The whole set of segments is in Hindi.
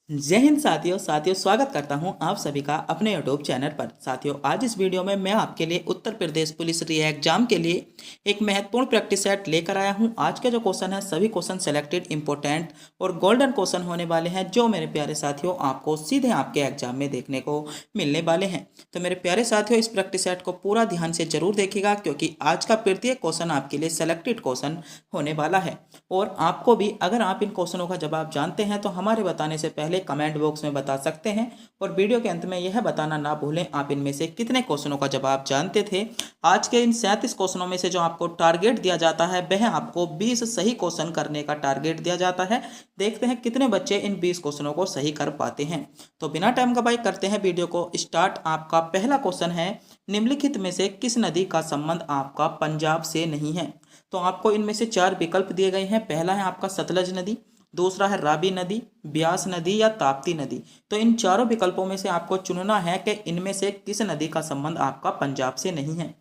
जय हिंद साथियों स्वागत करता हूं आप सभी का अपने यूट्यूब चैनल पर। साथियों, आज इस वीडियो में मैं आपके लिए उत्तर प्रदेश पुलिस री एग्जाम के लिए एक महत्वपूर्ण प्रैक्टिस सेट लेकर आया हूं। आज के जो क्वेश्चन है सभी क्वेश्चन सेलेक्टेड इंपॉर्टेंट और गोल्डन क्वेश्चन होने वाले हैं, जो मेरे प्यारे साथियों आपको सीधे आपके एग्जाम में देखने को मिलने वाले हैं। तो मेरे प्यारे साथियों, इस प्रैक्टिस सेट को पूरा ध्यान से जरूर देखिएगा, क्योंकि आज का प्रत्येक क्वेश्चन आपके लिए सेलेक्टेड क्वेश्चन होने वाला है। और आपको भी अगर आप इन क्वेश्चनों का जवाब जानते हैं तो हमारे बताने से पहले कमेंट बॉक्स में बता सकते हैं। और वीडियो के अंत में यह बताना ना भूलें आप इनमें से कितने क्वेश्चनों का जवाब जानते थे। आज के इन 37 क्वेश्चनों में से जो आपको टारगेट दिया जाता है वह आपको 20 सही क्वेश्चन करने का टारगेट दिया जाता है। देखते हैं कितने बच्चे इन 20 क्वेश्चनों को सही कर पाते हैं। तो बिना टाइम गवाए करते हैं वीडियो को स्टार्ट। आपका पहला क्वेश्चन है, निम्नलिखित में से किस नदी का संबंध आपका पंजाब से नहीं है? तो आपको इनमें से 4 विकल्प दिए गए हैं। पहला है आपका सतलज नदी, दूसरा है रावी नदी, ब्यास नदी या ताप्ती नदी। तो इन चारों विकल्पों में से आपको चुनना है कि इनमें से किस नदी का संबंध आपका पंजाब से नहीं है।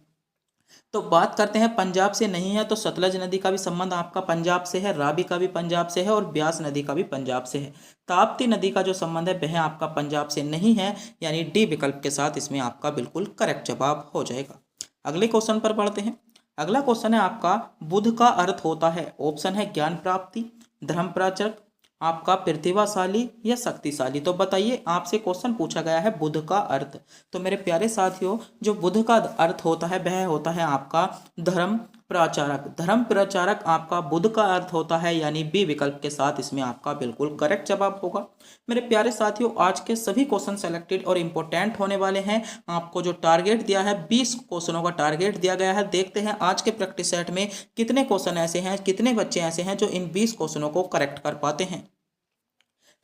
तो बात करते हैं पंजाब से नहीं है, तो सतलज नदी का भी संबंध आपका पंजाब से है, रावी का भी पंजाब से है और ब्यास नदी का भी पंजाब से है। ताप्ती नदी का जो संबंध है वह आपका पंजाब से नहीं है, यानी डी विकल्प के साथ इसमें आपका बिल्कुल करेक्ट जवाब हो जाएगा। अगले क्वेश्चन पर बढ़ते हैं। अगला क्वेश्चन है आपका, बुध का अर्थ होता है? ऑप्शन है ज्ञान प्राप्ति, धर्म प्रचारक, आपका प्रतिभाशाली या शक्तिशाली। तो बताइए, आपसे क्वेश्चन पूछा गया है बुध का अर्थ। तो मेरे प्यारे साथियों, जो बुध का अर्थ होता है वह होता है आपका धर्म प्रचारक। धर्म प्रचारक आपका बुध का अर्थ होता है, यानी बी विकल्प के साथ इसमें आपका बिल्कुल करेक्ट जवाब होगा। मेरे प्यारे साथियों, आज के सभी क्वेश्चन सेलेक्टेड और इंपॉर्टेंट होने वाले हैं। आपको जो टारगेट दिया है 20 क्वेश्चनों का टारगेट दिया गया है। देखते हैं आज के प्रैक्टिस सेट में कितने क्वेश्चन ऐसे हैं, कितने बच्चे ऐसे हैं जो इन 20 क्वेश्चनों को करेक्ट कर पाते हैं।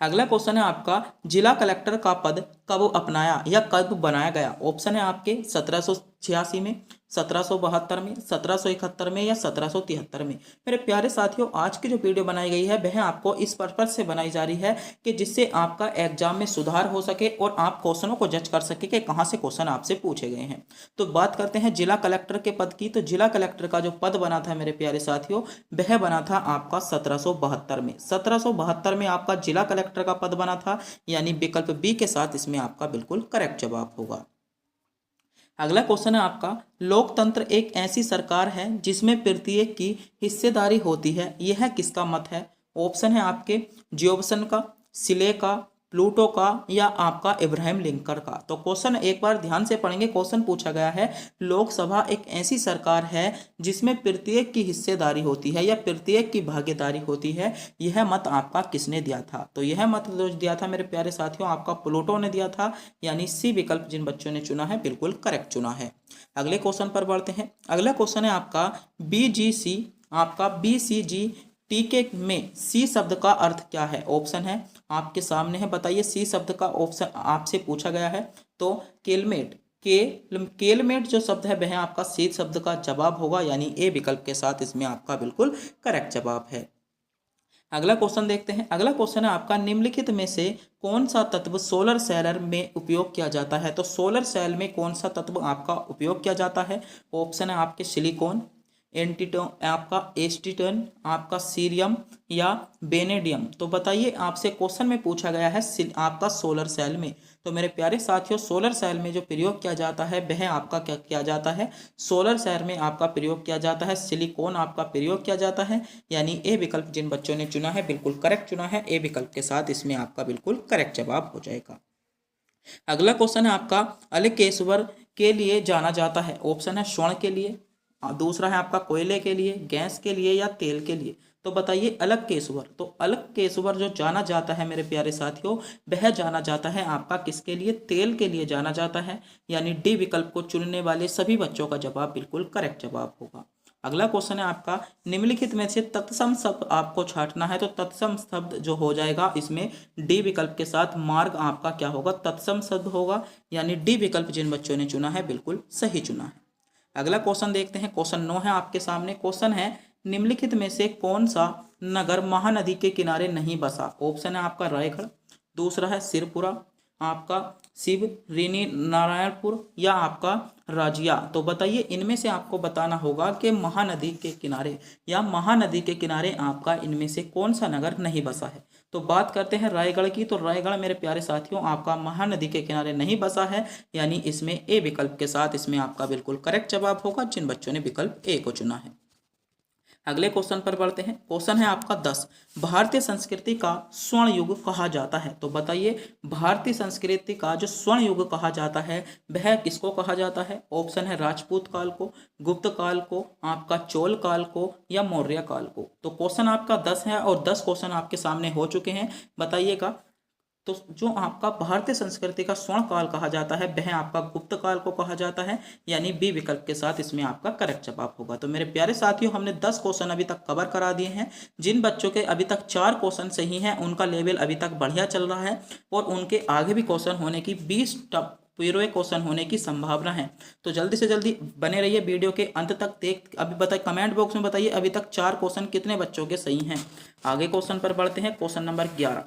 अगला क्वेश्चन है आपका, जिला कलेक्टर का पद कब अपनाया या कब बनाया गया? ऑप्शन है आपके 1786 में, 1772 में, 1771 में या 1773 में। मेरे प्यारे साथियों, आज की जो वीडियो बनाई गई है वह आपको इस पर्पज से बनाई जा रही है कि जिससे आपका एग्जाम में सुधार हो सके और आप क्वेश्चनों को जज कर सके कि कहाँ से क्वेश्चन आपसे पूछे गए हैं। तो बात करते हैं जिला कलेक्टर के पद की। तो जिला कलेक्टर का जो पद बना था मेरे प्यारे साथियों, वह बना था आपका 1772 में। 1772 में आपका जिला कलेक्टर का पद बना था, यानी विकल्प बी के साथ इसमें आपका बिल्कुल करेक्ट जवाब होगा। अगला क्वेश्चन है आपका, लोकतंत्र एक ऐसी सरकार है जिसमें प्रत्येक की हिस्सेदारी होती है, यह किसका मत है? ऑप्शन है आपके जियोब्सन का, सिले का, प्लूटो का या आपका इब्राहिम लिंकन का। तो क्वेश्चन एक बार ध्यान से पढ़ेंगे। क्वेश्चन पूछा गया है, लोकसभा एक ऐसी सरकार है जिसमें प्रत्येक की हिस्सेदारी होती है या प्रत्येक की भागीदारी होती है, यह मत आपका किसने दिया था? तो यह मत जो दिया था मेरे प्यारे साथियों, आपका प्लूटो ने दिया था, यानी सी विकल्प जिन बच्चों ने चुना है बिल्कुल करेक्ट चुना है। अगले क्वेश्चन पर बढ़ते हैं। अगला क्वेश्चन है आपका, बीजीसी आपका बीसीजी टीके में सी शब्द का अर्थ क्या है? ऑप्शन है आपके सामने है, बताइए सी शब्द का ऑप्शन आपसे पूछा गया है। तो केलमेट, केलमेट जो शब्द है वह आपका सी शब्द का जवाब होगा, यानी ए विकल्प के साथ इसमें आपका बिल्कुल करेक्ट जवाब है। अगला क्वेश्चन देखते हैं। अगला क्वेश्चन है आपका, निम्नलिखित में से कौन सा तत्व सोलर सेल में उपयोग किया जाता है? तो सोलर सेल में कौन सा तत्व आपका उपयोग किया जाता है? ऑप्शन है आपके सिलिकॉन, एंटीटोन, आपका एस्टीटन, आपका सीरियम या बेनेडियम। तो बताइए, आपसे क्वेश्चन में पूछा गया है आपका सोलर सेल में। तो मेरे प्यारे साथियों, सोलर सेल में जो प्रयोग किया जाता है वह आपका क्या किया जाता है? सोलर सेल में आपका प्रयोग किया जाता है सिलिकॉन आपका प्रयोग किया जाता है, यानी ए विकल्प जिन बच्चों ने चुना है बिल्कुल करेक्ट चुना है। ए विकल्प के साथ इसमें आपका बिल्कुल करेक्ट जवाब हो जाएगा। अगला क्वेश्चन है आपका, अलकेश्वर के लिए जाना जाता है? ऑप्शन है स्वर्ण के लिए, दूसरा है आपका कोयले के लिए, गैस के लिए या तेल के लिए। तो बताइए अलकेश्वर। तो अलकेश्वर जो जाना जाता है मेरे प्यारे साथियों, वह जाना जाता है आपका किसके लिए? तेल के लिए जाना जाता है, यानी डी विकल्प को चुनने वाले सभी बच्चों का जवाब बिल्कुल करेक्ट जवाब होगा। अगला क्वेश्चन है आपका, निम्नलिखित में से तत्सम शब्द आपको छांटना है। तो तत्सम शब्द जो हो जाएगा इसमें डी विकल्प के साथ मार्ग आपका क्या होगा? तत्सम शब्द होगा, यानी डी विकल्प जिन बच्चों ने चुना है बिल्कुल सही चुना है। अगला क्वेश्चन देखते हैं। क्वेश्चन 9 है आपके सामने। क्वेश्चन है, निम्नलिखित में से कौन सा नगर महानदी के किनारे नहीं बसा? ऑप्शन है आपका रायगढ़, दूसरा है सिरपुरा, आपका शिव ऋणी नारायणपुर या आपका राजिया। तो बताइए इनमें से आपको बताना होगा कि महानदी के किनारे या महानदी के किनारे आपका इनमें से कौन सा नगर नहीं बसा है। तो बात करते हैं रायगढ़ की। तो रायगढ़ मेरे प्यारे साथियों आपका महानदी के किनारे नहीं बसा है, यानी इसमें ए विकल्प के साथ इसमें आपका बिल्कुल करेक्ट जवाब होगा जिन बच्चों ने विकल्प ए को चुना है। अगले क्वेश्चन पर बढ़ते हैं। क्वेश्चन है आपका 10, भारतीय संस्कृति का स्वर्ण युग कहा जाता है। तो बताइए भारतीय संस्कृति का जो स्वर्ण युग कहा जाता है वह किसको कहा जाता है। ऑप्शन है राजपूत काल को, गुप्त काल को, आपका चोल काल को या मौर्य काल को। तो क्वेश्चन आपका 10 है और 10 क्वेश्चन आपके सामने हो चुके हैं। बताइएगा तो जो आपका भारतीय संस्कृति का स्वर्ण काल कहा जाता है वह आपका गुप्त काल को कहा जाता है, यानी बी विकल्प के साथ इसमें आपका करेक्ट जवाब होगा। तो मेरे प्यारे साथियों हमने 10 क्वेश्चन अभी तक कवर करा दिए हैं। जिन बच्चों के अभी तक 4 क्वेश्चन सही हैं उनका लेवल अभी तक बढ़िया चल रहा है और उनके आगे भी क्वेश्चन होने की 20 पूरे क्वेश्चन होने की संभावना है। तो जल्दी से जल्दी बने रहिए वीडियो के अंत तक। देख अभी बताइए कमेंट बॉक्स में बताइए अभी तक 4 क्वेश्चन कितने बच्चों के सही हैं। आगे क्वेश्चन पर बढ़ते हैं। Question number 11।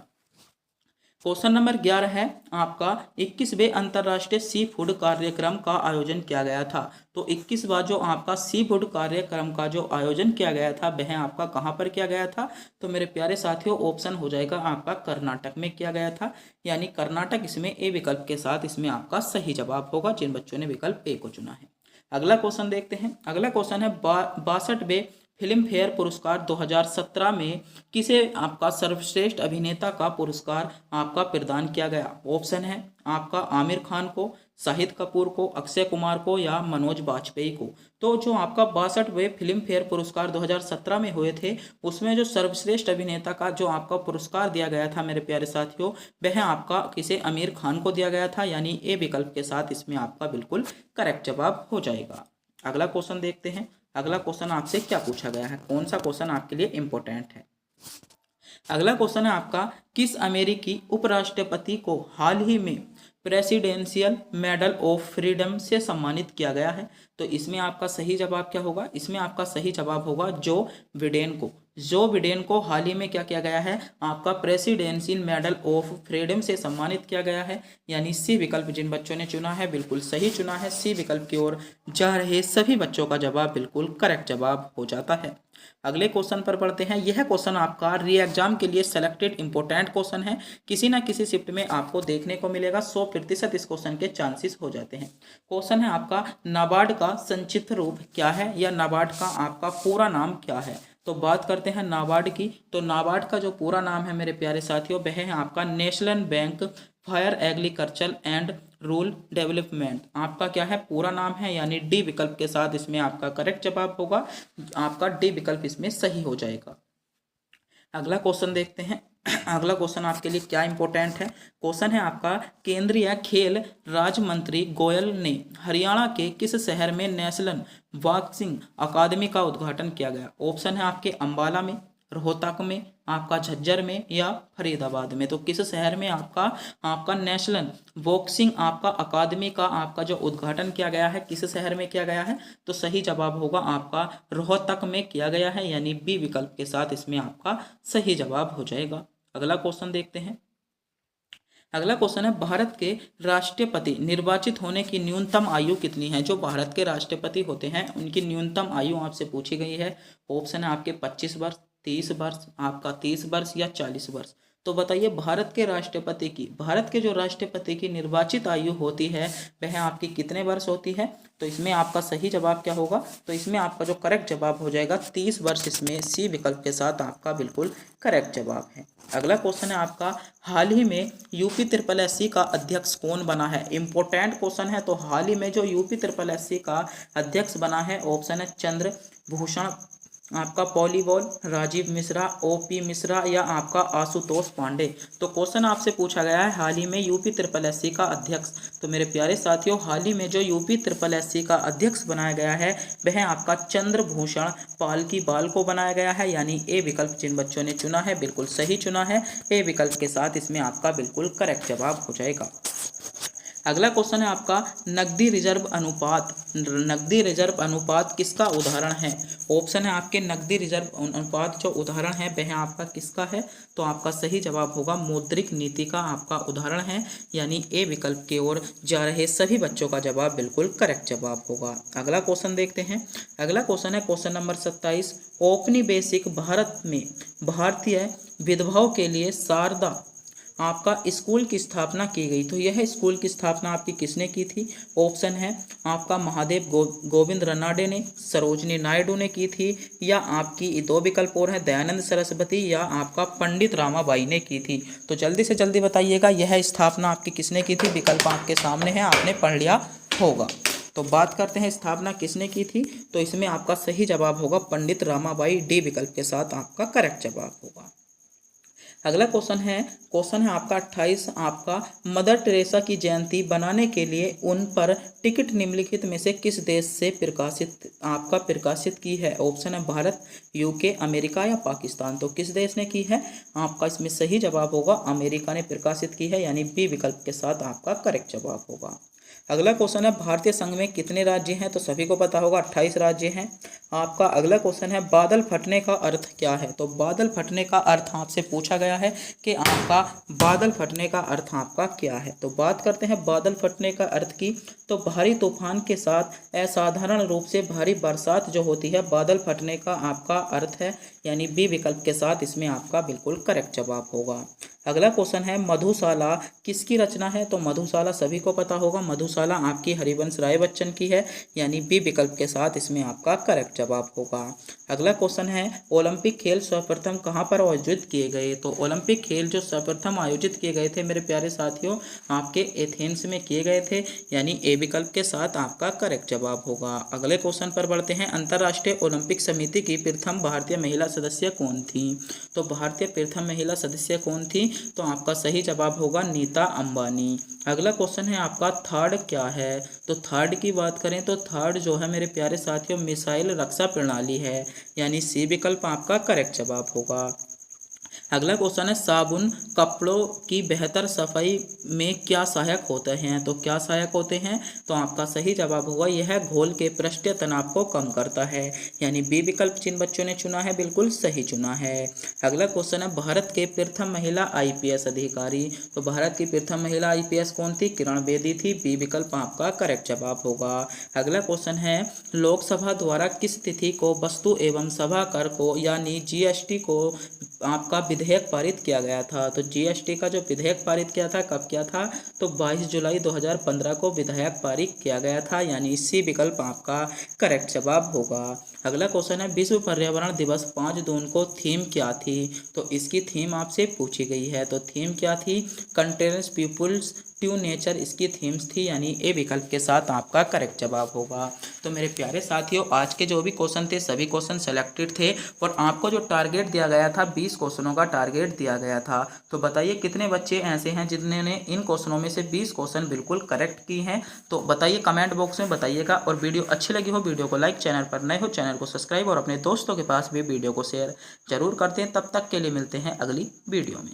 क्वेश्चन नंबर 11 है आपका 21वें अंतर्राष्ट्रीय सी फूड कार्यक्रम का आयोजन किया गया था। तो 21वां जो आपका सी फूड कार्यक्रम का जो आयोजन किया गया था वह आपका कहाँ पर किया गया था। तो मेरे प्यारे साथियों ऑप्शन हो जाएगा आपका कर्नाटक में किया गया था, यानी कर्नाटक इसमें ए विकल्प के साथ इसमें आपका सही जवाब होगा जिन बच्चों ने विकल्प ए को चुना है। अगला क्वेश्चन देखते हैं। अगला क्वेश्चन है 62वें फिल्म फेयर पुरस्कार 2017 में किसे आपका सर्वश्रेष्ठ अभिनेता का पुरस्कार आपका प्रदान किया गया। ऑप्शन है आपका आमिर खान को, शाहिद कपूर को, अक्षय कुमार को या मनोज बाजपेयी को। तो जो आपका 62वें फिल्म फेयर पुरस्कार 2017 में हुए थे उसमें जो सर्वश्रेष्ठ अभिनेता का जो आपका पुरस्कार दिया गया था मेरे प्यारे साथियों वह आपका किसे आमिर खान को दिया गया था, यानी ए विकल्प के साथ इसमें आपका बिल्कुल करेक्ट जवाब हो जाएगा। अगला क्वेश्चन देखते हैं। अगला क्वेश्चन आपसे क्या पूछा गया है, कौन सा क्वेश्चन आपके लिए इंपॉर्टेंट है। अगला क्वेश्चन है आपका किस अमेरिकी उपराष्ट्रपति को हाल ही में प्रेसिडेंशियल मेडल ऑफ फ्रीडम से सम्मानित किया गया है। तो इसमें आपका सही जवाब क्या होगा। इसमें आपका सही जवाब होगा जो बिडेन को। जो बिडेन को हाल ही में क्या किया गया है आपका प्रेसिडेंशियल मेडल ऑफ फ्रीडम से सम्मानित किया गया है, यानी सी विकल्प जिन बच्चों ने चुना है बिल्कुल सही चुना है। सी विकल्प की ओर जा रहे सभी बच्चों का जवाब बिल्कुल करेक्ट जवाब हो जाता है। अगले क्वेश्चन पर बढ़ते हैं। यह क्वेश्चन आपका री एग्जाम के लिए सेलेक्टेड इंपॉर्टेंट क्वेश्चन है, किसी ना किसी शिफ्ट में आपको देखने को मिलेगा। 100% इस क्वेश्चन के चांसेस हो जाते हैं। क्वेश्चन है आपका नाबार्ड का संक्षिप्त रूप क्या है या नाबार्ड का आपका पूरा नाम क्या है। तो बात करते हैं नाबार्ड की। तो नाबार्ड का जो पूरा नाम है मेरे प्यारे साथियों वह है आपका national bank fire agriculture and rural development. आपका क्या है पूरा नाम है, यानी डी विकल्प के साथ इसमें आपका करेक्ट जवाब होगा। आपका डी विकल्प इसमें सही हो जाएगा। अगला क्वेश्चन देखते हैं। अगला क्वेश्चन आपके लिए क्या इंपॉर्टेंट है। क्वेश्चन है आपका केंद्रीय खेल राज्य मंत्री गोयल ने हरियाणा के किस शहर में नेशनल बॉक्सिंग अकादमी का उद्घाटन किया गया। ऑप्शन है आपके अंबाला में, रोहतक में, आपका झज्जर में या फरीदाबाद में। तो किस शहर में आपका नेशनल बॉक्सिंग आपका अकादमी का आपका जो उद्घाटन किया गया है किस शहर में किया गया है। तो सही जवाब होगा आपका रोहतक में किया गया है, यानी बी विकल्प के साथ इसमें आपका सही जवाब हो जाएगा। अगला क्वेश्चन देखते हैं। अगला क्वेश्चन है भारत के राष्ट्रपति निर्वाचित होने की न्यूनतम आयु कितनी है। जो भारत के राष्ट्रपति होते हैं उनकी न्यूनतम आयु आपसे पूछी गई है। ऑप्शन है आपके 25 वर्ष, 30 वर्ष, आपका 30 वर्ष या 40 वर्ष। तो बताइए भारत के जो राष्ट्रपति की निर्वाचित आयु होती है वह आपकी कितने वर्ष होती है। तो इसमें आपका सही जवाब क्या होगा। तो इसमें आपका जो करेक्ट जवाब हो जाएगा 30 वर्ष। इसमें सी विकल्प के साथ आपका बिल्कुल करेक्ट जवाब है। अगला क्वेश्चन है आपका हाल ही में यूपी SSSC का अध्यक्ष कौन बना है। इंपॉर्टेंट क्वेश्चन है। तो हाल ही में जो यूपी SSSC का अध्यक्ष बना है ऑप्शन है चंद्रभूषण, आपका पॉलीवॉल, राजीव मिश्रा, OP मिश्रा या आपका आशुतोष पांडे। तो क्वेश्चन आपसे पूछा गया है हाल ही में यूपी SSSC का अध्यक्ष। तो मेरे प्यारे साथियों हाल ही में जो यूपी SSSC का अध्यक्ष बनाया गया है वह आपका चंद्रभूषण पालीवाल को बनाया गया है, यानी ए विकल्प जिन बच्चों ने चुना है बिल्कुल सही चुना है। ए विकल्प के साथ इसमें आपका बिल्कुल करेक्ट जवाब हो जाएगा। अगला क्वेश्चन है आपका नकदी रिजर्व अनुपात। नकदी रिजर्व अनुपात किसका उदाहरण है? ऑप्शन है आपके नकदी रिजर्व अनुपात जो उदाहरण है वह आपका किसका है? तो आपका सही जवाब होगा मौद्रिक नीति का आपका उदाहरण है, यानी ए विकल्प की ओर जा रहे सभी बच्चों का जवाब बिल्कुल करेक्ट जवाब होगा। अगला क्वेश्चन देखते हैं। अगला क्वेश्चन है क्वेश्चन नंबर 27। औपनिवेशिक भारत में भारतीय विधवाओं के लिए शारदा आपका स्कूल की स्थापना की गई। तो यह स्कूल की स्थापना आपकी किसने की थी? ऑप्शन है आपका महादेव गोविंद रनाडे ने, सरोजनी नायडू ने की थी, या आपकी दो विकल्प और है दयानंद सरस्वती या आपका पंडित रामाबाई ने की थी। तो जल्दी से जल्दी बताइएगा यह स्थापना आपकी किसने की थी? विकल्प आपके सामने है, आपने पढ़ लिया होगा। तो बात करते हैं स्थापना किसने की थी। तो इसमें आपका सही जवाब होगा पंडित रामाबाई, डी विकल्प के साथ आपका करेक्ट जवाब होगा। अगला क्वेश्चन है आपका 28। आपका मदर टेरेसा की जयंती बनाने के लिए उन पर टिकट निम्नलिखित में से किस देश से प्रकाशित की है? ऑप्शन है भारत, यूके, अमेरिका या पाकिस्तान। तो किस देश ने की है? आपका इसमें सही जवाब होगा अमेरिका ने प्रकाशित की है, यानी बी विकल्प के साथ आपका करेक्ट जवाब होगा। अगला क्वेश्चन है भारतीय संघ में कितने राज्य हैं? तो सभी को पता होगा 28 राज्य हैं। आपका अगला क्वेश्चन है बादल फटने का अर्थ क्या है? तो बादल फटने का अर्थ आपसे पूछा गया है कि आपका बादल फटने का अर्थ आपका क्या है? तो बात करते हैं बादल फटने का अर्थ की। तो भारी तूफान के साथ असाधारण रूप से भारी बरसात जो होती है, बादल फटने का आपका अर्थ है, यानी बी विकल्प के साथ इसमें आपका बिल्कुल करेक्ट जवाब होगा। अगला क्वेश्चन है मधुशाला किसकी रचना है? तो मधुशाला सभी को पता होगा, मधुशाला आपकी हरिवंश राय बच्चन की है, यानी बी विकल्प के साथ इसमें आपका करेक्ट जवाब होगा। अगला क्वेश्चन है ओलंपिक खेल सर्वप्रथम कहाँ पर आयोजित किए गए? तो ओलंपिक खेल जो सर्वप्रथम आयोजित किए गए थे मेरे प्यारे साथियों, आपके एथेंस में किए गए थे, यानी ए विकल्प के साथ आपका करेक्ट जवाब होगा। अगले क्वेश्चन पर बढ़ते हैं। अंतर्राष्ट्रीय ओलंपिक समिति की प्रथम भारतीय महिला सदस्य कौन थी? तो भारतीय प्रथम महिला सदस्य कौन थी? तो आपका सही जवाब होगा नीता अंबानी। अगला क्वेश्चन है आपका थर्ड क्या है? तो थर्ड की बात करें तो थर्ड जो है मेरे प्यारे साथियों मिसाइल रक्षा प्रणाली है, यानी सी विकल्प आपका करेक्ट जवाब होगा। अगला क्वेश्चन है साबुन कपड़ों की बेहतर सफाई में क्या सहायक होते हैं? तो क्या सहायक होते हैं? तो आपका सही जवाब होगा यह घोल के पृष्ठीय तनाव को कम करता है, यानी बी विकल्प जिन बच्चों ने चुना है बिल्कुल सही चुना है। अगला क्वेश्चन है भारत के प्रथम महिला IPS अधिकारी। तो भारत की प्रथम महिला IPS कौन थी? किरण बेदी थी, बी विकल्प आपका करेक्ट जवाब होगा। अगला क्वेश्चन है लोकसभा द्वारा किस तिथि को वस्तु एवं सेवा कर को यानी GST को आपका विधेयक पारित किया गया था? तो GST का जो विधेयक पारित किया था कब किया था? तो 22 जुलाई 2015 को विधेयक पारित किया गया था, यानी सी विकल्प आपका करेक्ट जवाब होगा। अगला क्वेश्चन है विश्व पर्यावरण दिवस 5 जून को थीम क्या थी? तो इसकी थीम आपसे पूछी गई है। तो थीम क्या थी? कंटेनर्स पीपुल्स टू नेचर इसकी थीम्स थी, यानी ए विकल्प के साथ आपका करेक्ट जवाब होगा। तो मेरे प्यारे साथियों आज के जो भी क्वेश्चन थे सभी क्वेश्चन सेलेक्टेड थे और आपको जो टारगेट दिया गया था 20 क्वेश्चनों का टारगेट दिया गया था। तो बताइए कितने बच्चे ऐसे हैं जिन्होंने इन क्वेश्चनों में से 20 क्वेश्चन बिल्कुल करेक्ट की हैं? तो बताइए कमेंट बॉक्स में बताइएगा। और वीडियो अच्छी लगी हो वीडियो को लाइक, चैनल पर नए हो चैनल को सब्सक्राइब और अपने दोस्तों के पास भी वीडियो को शेयर जरूर करते हैं। तब तक के लिए मिलते हैं अगली वीडियो में।